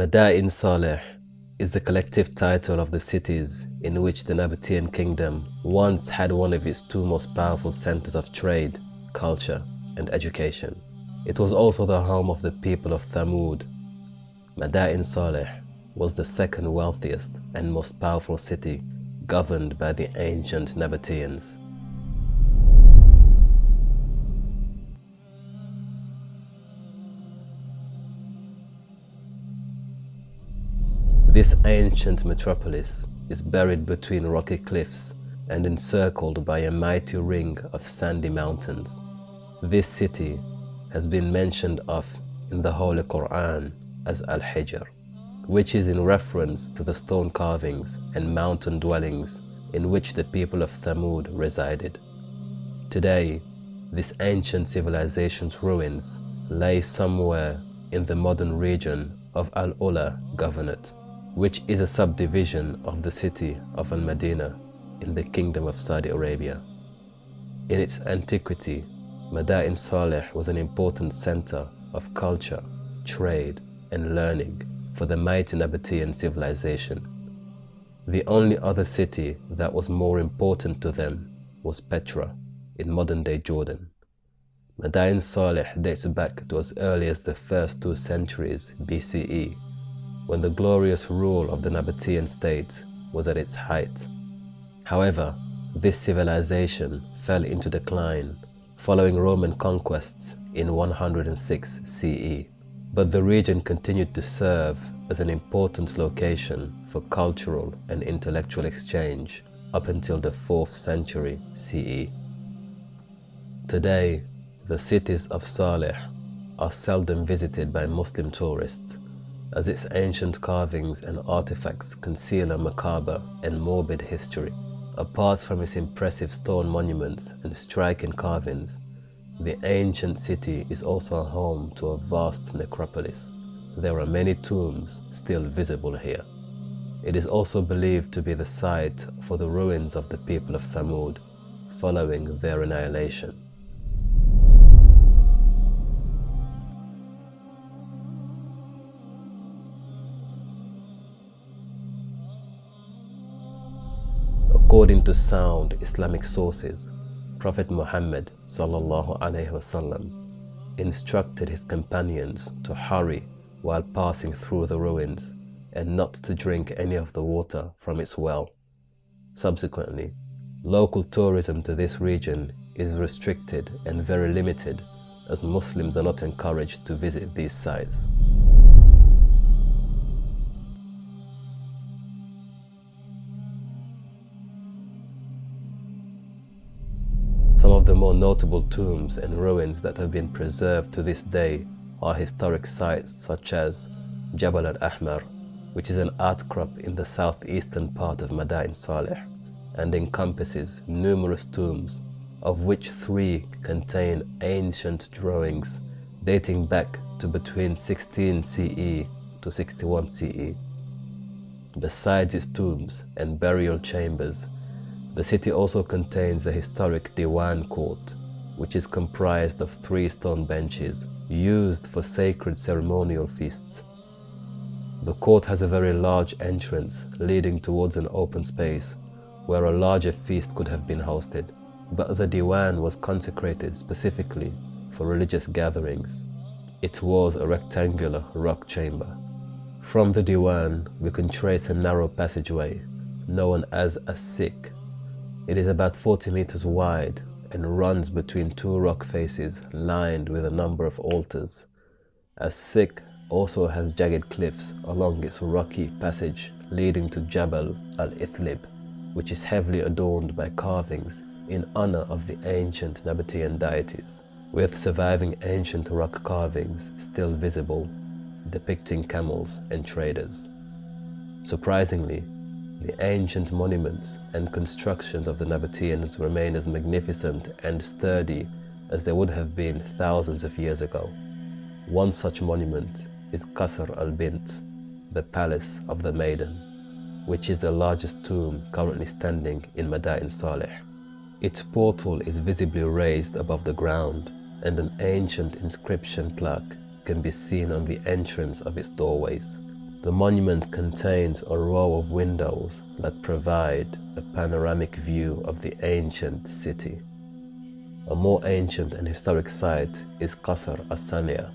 𝗲𝗣𝗓 is the collective title of the cities in which the Nabatean kingdom once had one of its two most powerful centers of trade, culture, and education. It was also the home of the people of Thamud. 𝗲𝗣𝗓 was the second wealthiest and most powerful city governed by the ancient Nabateans. This ancient metropolis is buried between rocky cliffs and encircled by a mighty ring of sandy mountains. This city has been mentioned of in the Holy Quran as Al-Hijr, which is in reference to the stone carvings and mountain dwellings in which the people of Thamud resided. Today, this ancient civilization's ruins lay somewhere in the modern region of Al-Ula Governorate, which is a subdivision of the city of Al-Madinah in the Kingdom of Saudi Arabia. In its antiquity, 𝗲𝗣𝗓 was an important center of culture, trade, and learning for the mighty Nabatean civilization. The only other city that was more important to them was Petra in modern-day Jordan. 𝗲𝗣𝗓 dates back to as early as the first 2 centuries BCE, when the glorious rule of the Nabatean state was at its height. However, this civilization fell into decline following Roman conquests in 106 CE, but the region continued to serve as an important location for cultural and intellectual exchange up until the 4th century CE. Today, the cities of Salih are seldom visited by Muslim tourists, as its ancient carvings and artifacts conceal a macabre and morbid history. Apart from its impressive stone monuments and striking carvings, the ancient city is also home to a vast necropolis. There are many tombs still visible here. It is also believed to be the site for the ruins of the people of Thamud following their annihilation. According to sound Islamic sources, Prophet Muhammad ﷺ instructed his companions to hurry while passing through the ruins and not to drink any of the water from its well. Subsequently, local tourism to this region is restricted and very limited, as Muslims are not encouraged to visit these sites. Some of the more notable tombs and ruins that have been preserved to this day are historic sites such as Jabal al-Ahmar, which is an outcrop in the southeastern part of 𝗲𝗣𝗓 and encompasses numerous tombs, of which 3 contain ancient drawings dating back to between 16 CE to 61 CE. Besides its tombs and burial chambers, the city also contains the historic Diwan court, which is comprised of 3 stone benches used for sacred ceremonial feasts. The court has a very large entrance leading towards an open space where a larger feast could have been hosted, but the Diwan was consecrated specifically for religious gatherings. It was a rectangular rock chamber. From the Diwan, we can trace a narrow passageway known as a sikh. It is about 40 meters wide and runs between 2 rock faces lined with a number of altars. A sikh also has jagged cliffs along its rocky passage leading to Jabal al-Ithlib, which is heavily adorned by carvings in honor of the ancient Nabatean deities, with surviving ancient rock carvings still visible, depicting camels and traders. Surprisingly, the ancient monuments and constructions of the Nabateans remain as magnificent and sturdy as they would have been thousands of years ago. One such monument is Qasr al-Bint, the Palace of the Maiden, which is the largest tomb currently standing in 𝗲𝗣𝗓. Its portal is visibly raised above the ground, and an ancient inscription plaque can be seen on the entrance of its doorways. The monument contains a row of windows that provide a panoramic view of the ancient city. A more ancient and historic site is Qasr as-Saniya,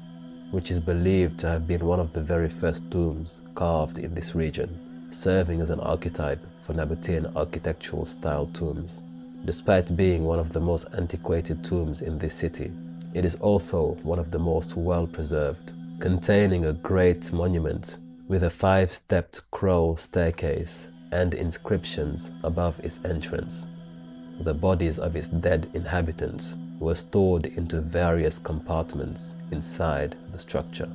which is believed to have been one of the very first tombs carved in this region, serving as an archetype for Nabatean architectural style tombs. Despite being one of the most antiquated tombs in this city, it is also one of the most well preserved, containing a great monument with a 5-stepped crow staircase and inscriptions above its entrance. The bodies of its dead inhabitants were stored into various compartments inside the structure.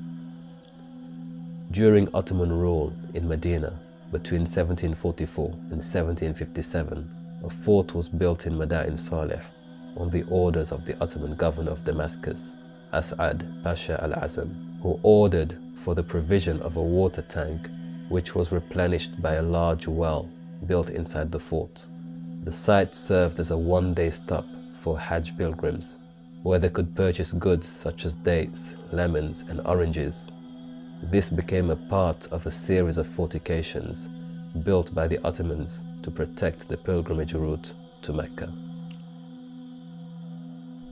During Ottoman rule in Medina between 1744 and 1757, a fort was built in Madain Saleh on the orders of the Ottoman governor of Damascus, As'ad Pasha al-Azam, who ordered for the provision of a water tank which was replenished by a large well built inside the fort. The site served as a one-day stop for Hajj pilgrims, where they could purchase goods such as dates, lemons, and oranges. This became a part of a series of fortifications built by the Ottomans to protect the pilgrimage route to Mecca.